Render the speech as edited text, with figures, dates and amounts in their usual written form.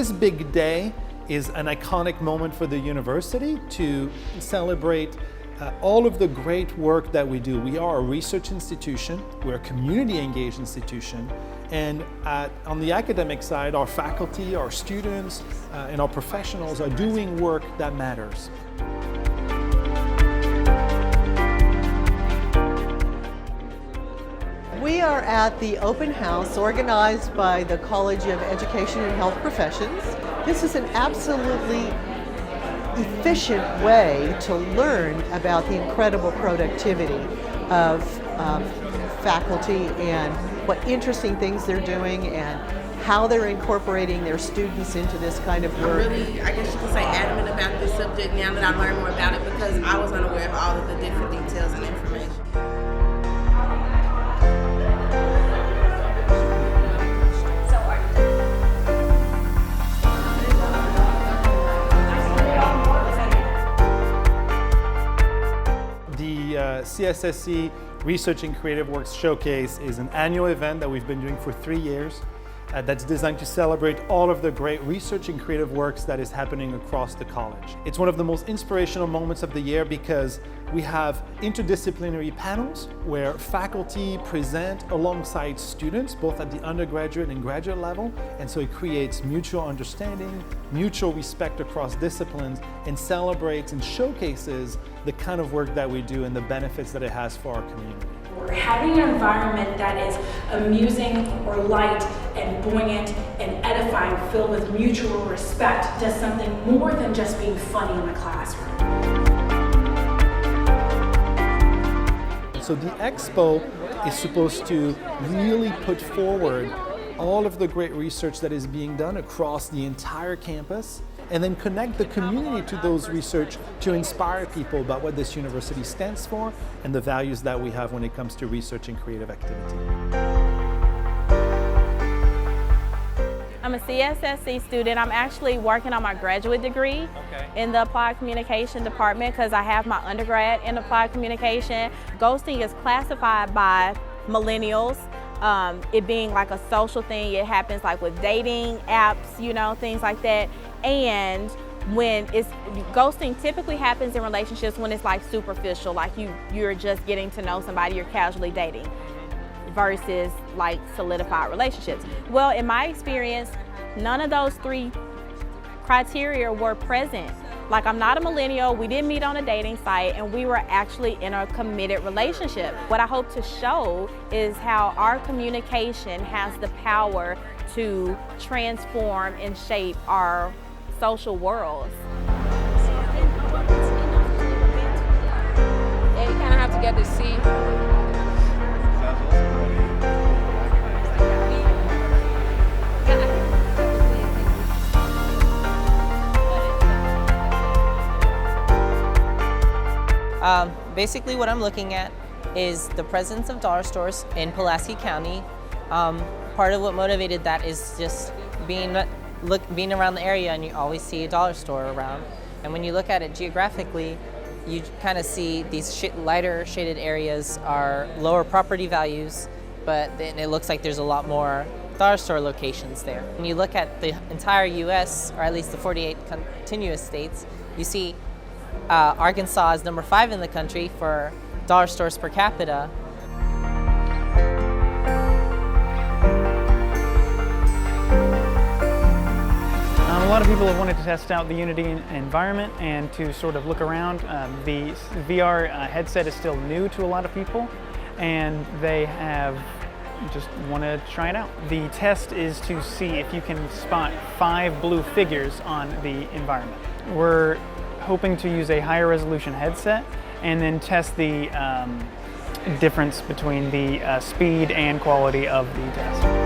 this big day is an iconic moment for the university to celebrate all of the great work that we do. We are a research institution, we're a community engaged institution, and on the academic side, our faculty, our students, and our professionals are doing work that matters. We are at the open house organized by the College of Education and Health Professions. This is an absolutely efficient way to learn about the incredible productivity of faculty and what interesting things they're doing and how they're incorporating their students into this kind of work. I'm really, I guess you could say, adamant about this subject now that I learned more about it because I was unaware of all of the different details and information. CSSC Research in Creative Works Showcase is an annual event that we've been doing for 3 years that's designed to celebrate all of the great research in creative works that is happening across the college. It's one of the most inspirational moments of the year because we have interdisciplinary panels where faculty present alongside students both at the undergraduate and graduate level, and so it creates mutual understanding, mutual respect across disciplines, and celebrates and showcases the kind of work that we do and the benefits that it has for our community. Having an environment that is amusing or light and buoyant and edifying, filled with mutual respect, does something more than just being funny in the classroom. So the expo is supposed to really put forward all of the great research that is being done across the entire campus, and then connect the community to those research to inspire people about what this university stands for and the values that we have when it comes to research and creative activity. I'm a CSSC student. I'm actually working on my graduate degree in the Applied Communication department because I have my undergrad in Applied Communication. Ghosting is classified by millennials. It being like a social thing. It happens like with dating apps, you know, things like that. And when ghosting typically happens in relationships when it's like superficial, like you're just getting to know somebody, you're casually dating, versus like solidified relationships. Well, in my experience, none of those three criteria were present. Like, I'm not a millennial, we didn't meet on a dating site, and we were actually in a committed relationship. What I hope to show is how our communication has the power to transform and shape our social worlds. Yeah, you kind of have to get to see. Basically what I'm looking at is the presence of dollar stores in Pulaski County. Part of what motivated that is just being around the area and you always see a dollar store around. And when you look at it geographically, you kind of see these lighter shaded areas are lower property values, but then it looks like there's a lot more dollar store locations there. When you look at the entire US, or at least the 48 continuous states, you see Arkansas is number 5 in the country for dollar stores per capita. A lot of people have wanted to test out the Unity environment and to sort of look around. The VR headset is still new to a lot of people, and they just want to try it out. The test is to see if you can spot 5 blue figures on the environment. We're hoping to use a higher resolution headset and then test the difference between the speed and quality of the test.